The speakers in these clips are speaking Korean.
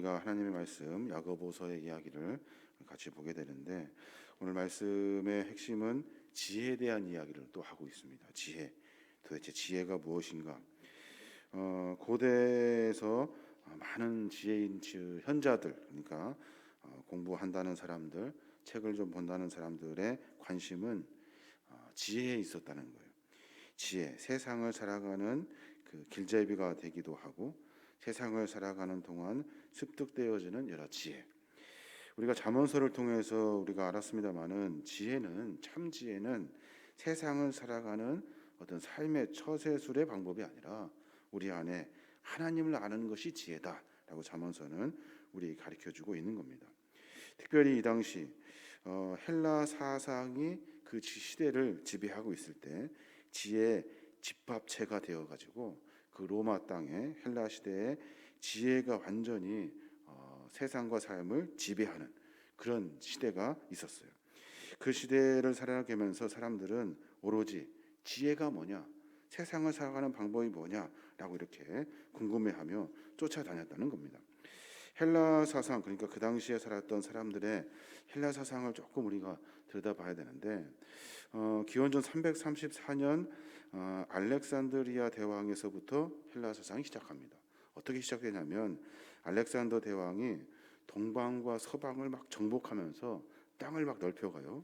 우리가 하나님의 말씀 야고보서의 이야기를 같이 보게 되는데, 오늘 말씀의 핵심은 지혜에 대한 이야기를 또 하고 있습니다. 지혜, 도대체 지혜가 무엇인가? 고대에서 많은 지혜인 현자들, 그러니까 공부한다는 사람들, 책을 좀 본다는 사람들의 관심은 지혜에 있었다는 거예요. 지혜, 세상을 살아가는 그 길잡이가 되기도 하고, 세상을 살아가는 동안 습득되어지는 여러 지혜. 우리가 잠언서를 통해서 우리가 알았습니다마는 참 지혜는 세상을 살아가는 어떤 삶의 처세술의 방법이 아니라 우리 안에 하나님을 아는 것이 지혜다라고 잠언서는 우리 가르쳐주고 있는 겁니다. 특별히 이 당시 헬라 사상이 그 시대를 지배하고 있을 때 지혜 집합체가 되어가지고 그 로마 땅에 헬라 시대에 지혜가 완전히 세상과 삶을 지배하는 그런 시대가 있었어요. 그 시대를 살아가면서 사람들은 오로지 지혜가 뭐냐, 세상을 살아가는 방법이 뭐냐라고 이렇게 궁금해하며 쫓아다녔다는 겁니다. 헬라 사상, 그러니까 그 당시에 살았던 사람들의 헬라 사상을 조금 우리가 들여다봐야 되는데, 기원전 334년 알렉산드리아 대왕에서부터 헬라 사상이 시작합니다. 어떻게 시작되냐면 알렉산더 대왕이 동방과 서방을 막 정복하면서 땅을 막 넓혀가요.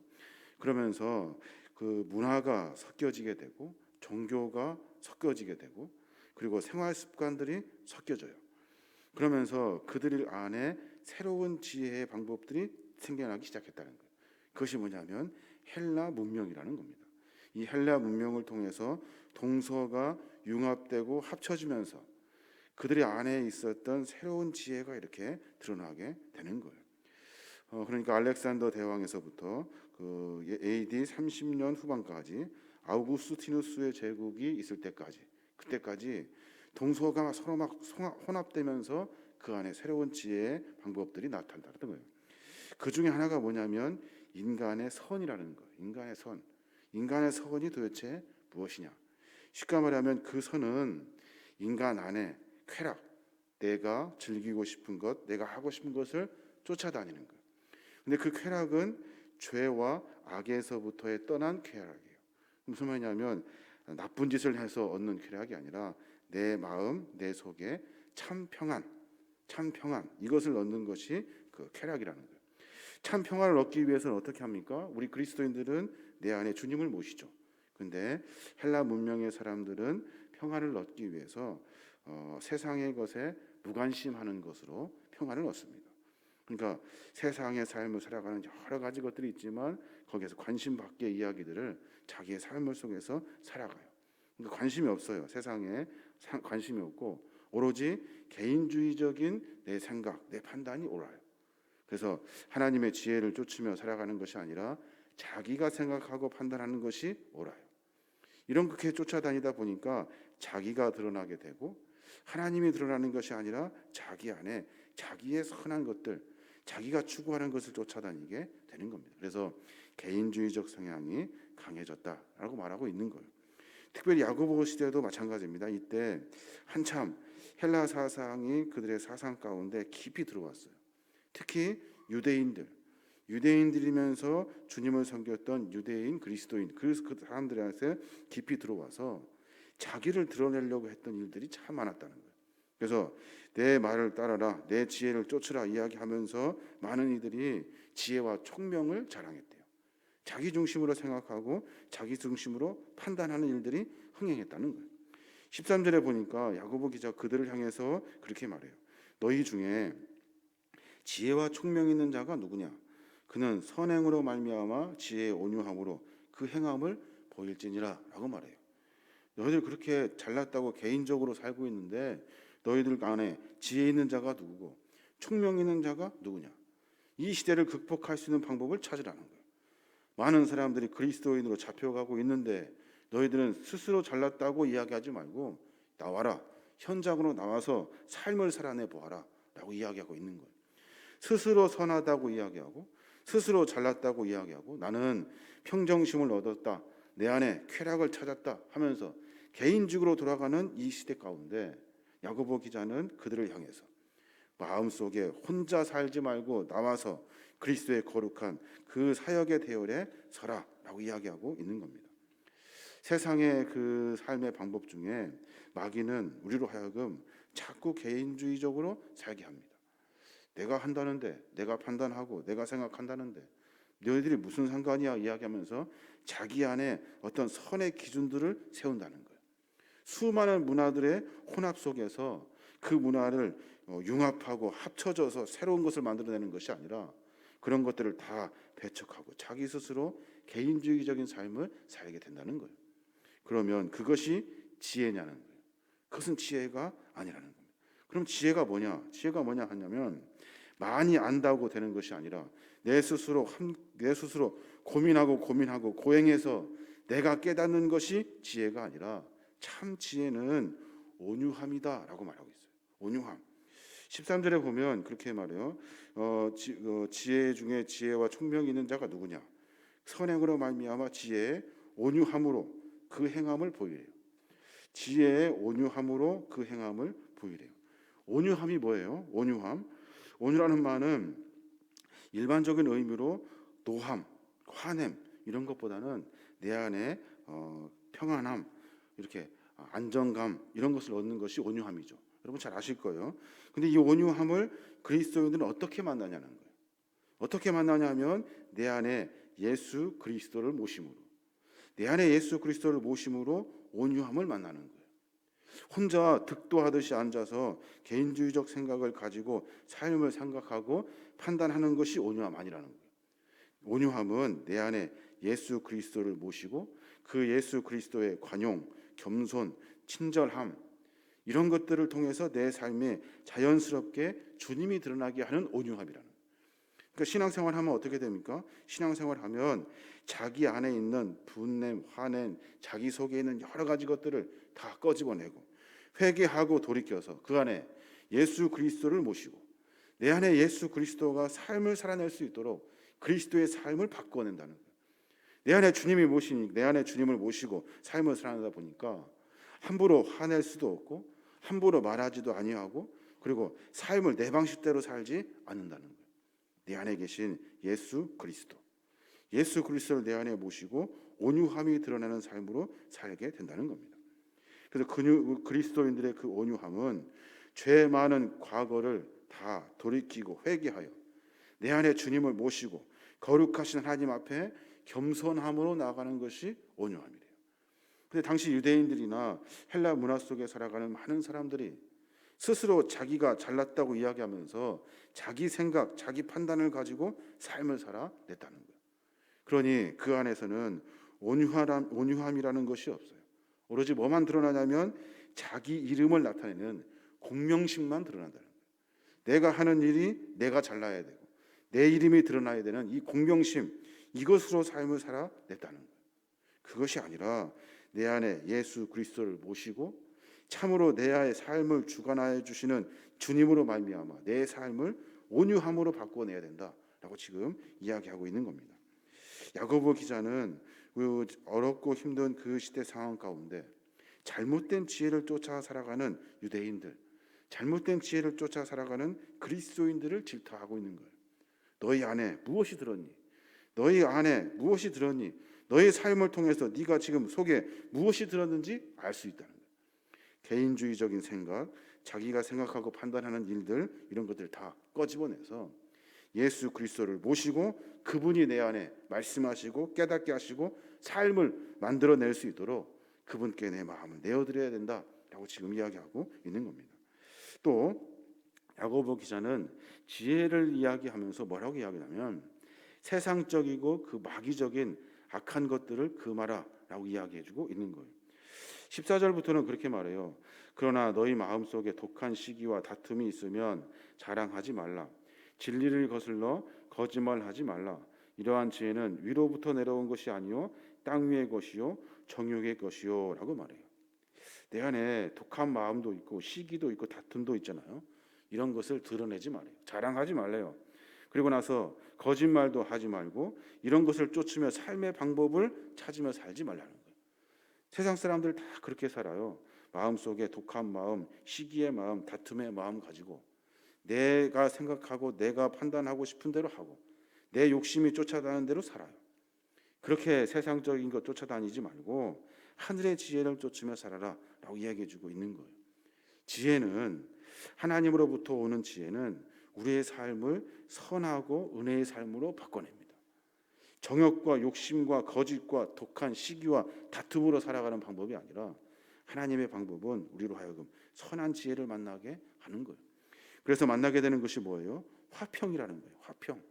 그러면서 그 문화가 섞여지게 되고 종교가 섞여지게 되고 그리고 생활 습관들이 섞여져요. 그러면서 그들 안에 새로운 지혜의 방법들이 생겨나기 시작했다는 거예요. 그것이 뭐냐면 헬라 문명이라는 겁니다. 이 헬라 문명을 통해서 동서가 융합되고 합쳐지면서 그들의 안에 있었던 새로운 지혜가 이렇게 드러나게 되는 거예요. 그러니까 알렉산더 대왕에서부터 그 AD 30년 후반까지 아우구스티누스의 제국이 있을 때까지, 그때까지 동서가 서로 막 혼합되면서 그 안에 새로운 지혜의 방법들이 나타난다는 거예요. 그 중에 하나가 뭐냐면 인간의 선이라는 거예요. 인간의 선이 도대체 무엇이냐? 쉽게 말하면 그 선은 인간 안에 쾌락, 내가 즐기고 싶은 것, 내가 하고 싶은 것을 쫓아다니는 거예요. 근데 그 쾌락은 죄와 악에서부터의 떠난 쾌락이에요. 무슨 말이냐면 나쁜 짓을 해서 얻는 쾌락이 아니라 내 마음, 내 속에 참 평안 이것을 얻는 것이 그 쾌락이라는 거예요. 참 평안을 얻기 위해서는 어떻게 합니까? 우리 그리스도인들은 내 안에 주님을 모시죠. 근데 헬라 문명의 사람들은 평안을 얻기 위해서 세상의 것에 무관심하는 것으로 평안을 얻습니다. 그러니까 세상의 삶을 살아가는 여러 가지 것들이 있지만 거기에서 관심 밖의 이야기들을 자기의 삶을 속에서 살아가요. 그러니까 관심이 없어요. 세상에 관심이 없고 오로지 개인주의적인 내 생각, 내 판단이 옳아요. 그래서 하나님의 지혜를 쫓으며 살아가는 것이 아니라 자기가 생각하고 판단하는 것이 옳아요. 이렇게 쫓아다니다 보니까 자기가 드러나게 되고 하나님이 드러나는 것이 아니라 자기 안에 자기의 선한 것들, 자기가 추구하는 것을 쫓아다니게 되는 겁니다. 그래서 개인주의적 성향이 강해졌다라고 말하고 있는 거예요. 특별히 야고보 시대도 마찬가지입니다. 이때 한참 헬라 사상이 그들의 사상 가운데 깊이 들어왔어요. 특히 유대인들이면서 주님을 섬겼던 유대인 그리스도인, 그래서 그 사람들한테 깊이 들어와서 자기를 드러내려고 했던 일들이 참 많았다는 거예요. 그래서 내 말을 따라라, 내 지혜를 쫓으라 이야기하면서 많은 이들이 지혜와 총명을 자랑했대요. 자기 중심으로 생각하고 자기 중심으로 판단하는 일들이 흥행했다는 거예요. 13절에 보니까 야고보 기자 그들을 향해서 그렇게 말해요. 너희 중에 지혜와 총명 있는 자가 누구냐? 그는 선행으로 말미암아 지혜의 온유함으로 그 행함을 보일지니라 라고 말해요. 너희들 그렇게 잘났다고 개인적으로 살고 있는데 너희들 안에 지혜 있는 자가 누구고 총명 있는 자가 누구냐? 이 시대를 극복할 수 있는 방법을 찾으라는 거예요. 많은 사람들이 그리스도인으로 잡혀가고 있는데 너희들은 스스로 잘났다고 이야기하지 말고 나와라, 현장으로 나와서 삶을 살아내 보아라 라고 이야기하고 있는 거예요. 스스로 선하다고 이야기하고 스스로 잘났다고 이야기하고 나는 평정심을 얻었다, 내 안에 쾌락을 찾았다 하면서 개인적으로 돌아가는 이 시대 가운데 야고보 기자는 그들을 향해서 마음속에 혼자 살지 말고 나와서 그리스도의 거룩한 그 사역의 대열에 서라라고 이야기하고 있는 겁니다. 세상의 그 삶의 방법 중에 마귀는 우리로 하여금 자꾸 개인주의적으로 살게 합니다. 내가 한다는데, 내가 판단하고, 내가 생각한다는데 너희들이 무슨 상관이야 이야기하면서 자기 안에 어떤 선의 기준들을 세운다는 거예요. 수많은 문화들의 혼합 속에서 그 문화를 융합하고 합쳐져서 새로운 것을 만들어내는 것이 아니라 그런 것들을 다 배척하고 자기 스스로 개인주의적인 삶을 살게 된다는 거예요. 그러면 그것이 지혜냐는 거예요. 그것은 지혜가 아니라는 겁니다. 그럼 지혜가 뭐냐? 지혜가 뭐냐 하냐면 많이 안다고 되는 것이 아니라 내 스스로 고민하고 고행해서 내가 깨닫는 것이 지혜가 아니라 참 지혜는 온유함이다라고 말하고 있어요. 온유함. 13절에 보면 그렇게 말해요. 지혜 중에 지혜와 총명이 있는 자가 누구냐? 선행으로 말미암아 지혜의 온유함으로 그 행함을 보이래요. 지혜의 온유함으로 그 행함을 보이래요. 온유함이 뭐예요? 온유라는 말은 일반적인 의미로 노함, 화냄 이런 것보다는 내 안에 평안함, 이렇게 안정감 이런 것을 얻는 것이 온유함이죠. 여러분 잘 아실 거예요. 근데 이 온유함을 그리스도인들은 어떻게 만나냐는 거예요. 어떻게 만나냐면 내 안에 예수 그리스도를 모심으로, 내 안에 예수 그리스도를 모심으로 온유함을 만나는 거예요. 혼자 득도하듯이 앉아서 개인주의적 생각을 가지고 삶을 생각하고 판단하는 것이 온유함 아니라는 거예요. 온유함은 내 안에 예수 그리스도를 모시고 그 예수 그리스도의 관용, 겸손, 친절함 이런 것들을 통해서 내 삶에 자연스럽게 주님이 드러나게 하는 온유함이라는 거예요. 그러니까 신앙생활 하면 어떻게 됩니까? 신앙생활 하면 자기 안에 있는 분냄, 화냄, 자기 속에 있는 여러 가지 것들을 다 꺼집어내고 회개하고 돌이켜서 그 안에 예수 그리스도를 모시고 내 안에 예수 그리스도가 삶을 살아낼 수 있도록 그리스도의 삶을 바꿔낸다는 거예요. 내 안에 주님이 모시니 내 안에 주님을 모시고 삶을 살아내다 보니까 함부로 화낼 수도 없고 함부로 말하지도 아니하고 그리고 삶을 내 방식대로 살지 않는다는 거예요. 내 안에 계신 예수 그리스도를 내 안에 모시고 온유함이 드러나는 삶으로 살게 된다는 겁니다. 그래서 그리스도인들의 그 온유함은 죄 많은 과거를 다 돌이키고 회개하여 내 안에 주님을 모시고 거룩하신 하나님 앞에 겸손함으로 나아가는 것이 온유함이래요. 근데 당시 유대인들이나 헬라 문화 속에 살아가는 많은 사람들이 스스로 자기가 잘났다고 이야기하면서 자기 생각, 자기 판단을 가지고 삶을 살아냈다는 거예요. 그러니 그 안에서는 온유함이라는 것이 없어요. 오로지 뭐만 드러나냐면 자기 이름을 나타내는 공명심만 드러난다는 거예요. 내가 하는 일이 내가 잘나야 되고 내 이름이 드러나야 되는 이 공명심, 이것으로 삶을 살아냈다는 거예요. 그것이 아니라 내 안에 예수 그리스도를 모시고 참으로 내 안의 삶을 주관하여 주시는 주님으로 말미암아 내 삶을 온유함으로 바꿔내야 된다라고 지금 이야기하고 있는 겁니다. 야고보 기자는 그 어렵고 힘든 그 시대 상황 가운데 잘못된 지혜를 쫓아 살아가는 유대인들, 잘못된 지혜를 쫓아 살아가는 그리스도인들을 질타하고 있는 거예요. 너희 안에 무엇이 들었니? 너희 안에 무엇이 들었니? 너의 삶을 통해서 네가 지금 속에 무엇이 들었는지 알 수 있다는 거예요. 개인주의적인 생각, 자기가 생각하고 판단하는 일들 이런 것들 다 꺼집어내서 예수 그리스도를 모시고 그분이 내 안에 말씀하시고 깨닫게 하시고 삶을 만들어낼 수 있도록 그분께 내 마음을 내어드려야 된다라고 지금 이야기하고 있는 겁니다. 또 야고보 기자는 지혜를 이야기하면서 뭐라고 이야기하냐면 세상적이고 그 마귀적인 악한 것들을 금하라라고 이야기해주고 있는 거예요. 14절부터는 그렇게 말해요. 그러나 너희 마음속에 독한 시기와 다툼이 있으면 자랑하지 말라. 진리를 거슬러 거짓말하지 말라. 이러한 지혜는 위로부터 내려온 것이 아니요 땅 위의 것이요 정욕의 것이요 라고 말해요. 내 안에 독한 마음도 있고 시기도 있고 다툼도 있잖아요. 이런 것을 드러내지 말아요. 자랑하지 말래요. 그리고 나서 거짓말도 하지 말고 이런 것을 쫓으며 삶의 방법을 찾으며 살지 말라는 거예요. 세상 사람들 다 그렇게 살아요. 마음속에 독한 마음, 시기의 마음, 다툼의 마음 가지고 내가 생각하고 내가 판단하고 싶은 대로 하고 내 욕심이 쫓아다니는 대로 살아요. 그렇게 세상적인 것 쫓아다니지 말고 하늘의 지혜를 쫓으며 살아라 라고 이야기해 주고 있는 거예요. 지혜는, 하나님으로부터 오는 지혜는 우리의 삶을 선하고 은혜의 삶으로 바꿔냅니다. 정욕과 욕심과 거짓과 독한 시기와 다툼으로 살아가는 방법이 아니라 하나님의 방법은 우리로 하여금 선한 지혜를 만나게 하는 거예요. 그래서 만나게 되는 것이 뭐예요? 화평이라는 거예요. 화평,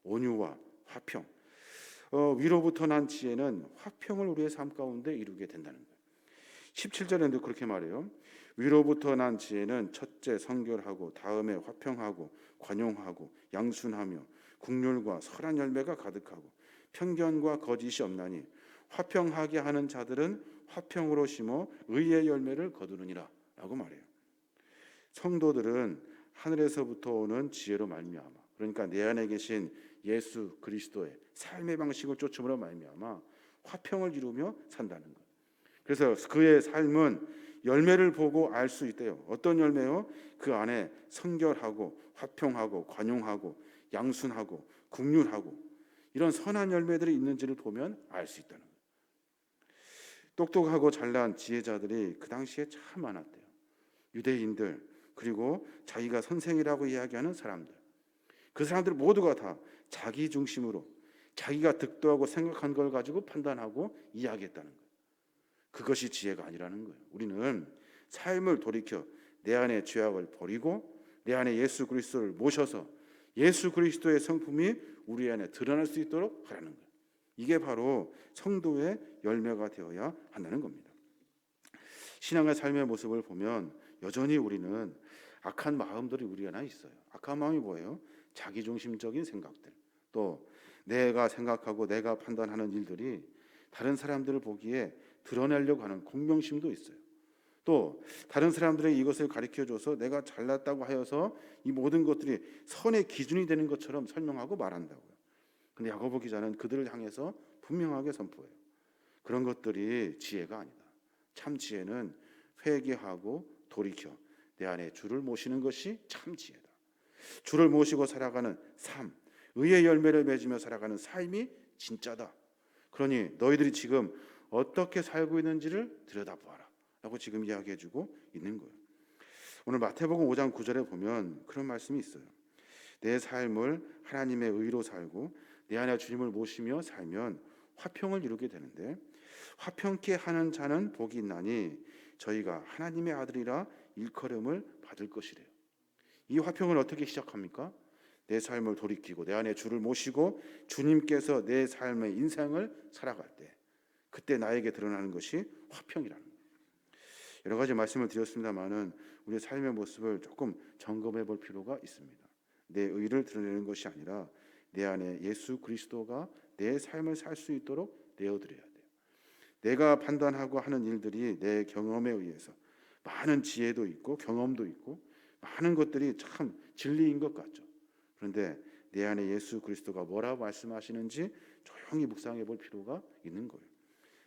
온유와 화평. 위로부터 난 지혜는 화평을 우리의 삶 가운데 이루게 된다는 거예요. 17절에도 그렇게 말해요. 위로부터 난 지혜는 첫째 성결하고 다음에 화평하고 관용하고 양순하며 국률과 선한 열매가 가득하고 편견과 거짓이 없나니 화평하게 하는 자들은 화평으로 심어 의의 열매를 거두느니라 라고 말해요. 성도들은 하늘에서부터 오는 지혜로 말미암아, 그러니까 내 안에 계신 예수 그리스도의 삶의 방식을 쫓음으로 말미암아 화평을 이루며 산다는 거예요. 그래서 그의 삶은 열매를 보고 알 수 있대요. 어떤 열매요? 그 안에 성결하고 화평하고 관용하고 양순하고 국률하고 이런 선한 열매들이 있는지를 보면 알 수 있다는 거예요. 똑똑하고 잘난 지혜자들이 그 당시에 참 많았대요. 유대인들, 그리고 자기가 선생이라고 이야기하는 사람들, 그 사람들 모두가 다 자기 중심으로 자기가 득도하고 생각한 걸 가지고 판단하고 이야기했다는 거예요. 그것이 지혜가 아니라는 거예요. 우리는 삶을 돌이켜 내 안의 죄악을 버리고 내 안에 예수 그리스도를 모셔서 예수 그리스도의 성품이 우리 안에 드러날 수 있도록 하라는 거예요. 이게 바로 성도의 열매가 되어야 한다는 겁니다. 신앙의 삶의 모습을 보면 여전히 우리는 악한 마음들이 우리 안에 있어요. 악한 마음이 뭐예요? 자기중심적인 생각들, 또 내가 생각하고 내가 판단하는 일들이 다른 사람들을 보기에 드러내려고 하는 공명심도 있어요. 또 다른 사람들에게 이것을 가르쳐줘서 내가 잘났다고 하여서 이 모든 것들이 선의 기준이 되는 것처럼 설명하고 말한다고요. 근데 야고보 기자는 그들을 향해서 분명하게 선포해요. 그런 것들이 지혜가 아니다. 참 지혜는 회개하고 돌이켜 내 안에 주를 모시는 것이 참 지혜다. 주를 모시고 살아가는 삶, 의의 열매를 맺으며 살아가는 삶이 진짜다. 그러니 너희들이 지금 어떻게 살고 있는지를 들여다보아라 라고 지금 이야기해주고 있는 거예요. 오늘 마태복음 5장 9절에 보면 그런 말씀이 있어요. 내 삶을 하나님의 의로 살고 내 안에 주님을 모시며 살면 화평을 이루게 되는데, 화평케 하는 자는 복이 있나니 저희가 하나님의 아들이라 일컬음을 받을 것이래요. 이 화평을 어떻게 시작합니까? 내 삶을 돌이키고 내 안에 주를 모시고 주님께서 내 삶의 인생을 살아갈 때, 그때 나에게 드러나는 것이 화평이라는 거예요. 여러 가지 말씀을 드렸습니다마는 우리의 삶의 모습을 조금 점검해 볼 필요가 있습니다. 내 의를 드러내는 것이 아니라 내 안에 예수 그리스도가 내 삶을 살 수 있도록 내어드려야 돼요. 내가 판단하고 하는 일들이 내 경험에 의해서 많은 지혜도 있고 경험도 있고 많은 것들이 참 진리인 것 같죠. 그런데 내 안에 예수 그리스도가 뭐라고 말씀하시는지 조용히 묵상해 볼 필요가 있는 거예요.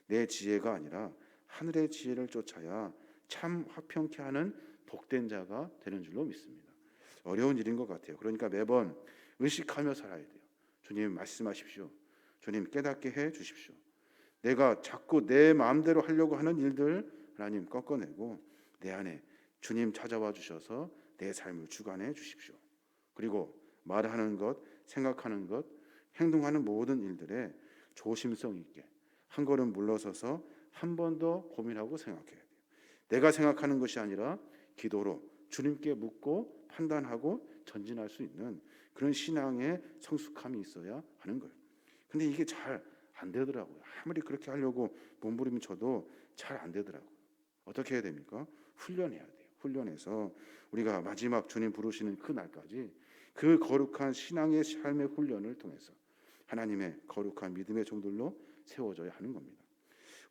내 지혜가 아니라 하늘의 지혜를 쫓아야 참 화평케 하는 복된 자가 되는 줄로 믿습니다. 어려운 일인 것 같아요. 그러니까 매번 의식하며 살아야 돼요. 주님 말씀하십시오. 주님 깨닫게 해 주십시오. 내가 자꾸 내 마음대로 하려고 하는 일들 하나님 꺾어내고 내 안에 주님 찾아와 주셔서 내 삶을 주관해 주십시오. 그리고 말하는 것, 생각하는 것, 행동하는 모든 일들에 조심성 있게 한 걸음 물러서서 한 번 더 고민하고 생각해야 돼요. 내가 생각하는 것이 아니라 기도로 주님께 묻고 판단하고 전진할 수 있는 그런 신앙의 성숙함이 있어야 하는 거예요. 근데 이게 잘 안 되더라고요. 아무리 그렇게 하려고 몸부림쳐도 잘 안 되더라고요. 어떻게 해야 됩니까? 훈련해야 돼요. 훈련해서 우리가 마지막 주님 부르시는 그 날까지 그 거룩한 신앙의 삶의 훈련을 통해서 하나님의 거룩한 믿음의 종들로 세워져야 하는 겁니다.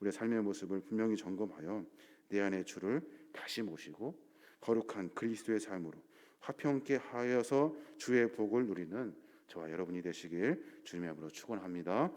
우리의 삶의 모습을 분명히 점검하여 내 안에 주를 다시 모시고 거룩한 그리스도의 삶으로 화평케 하여서 주의 복을 누리는 저와 여러분이 되시길 주님의 이름으로 축원합니다.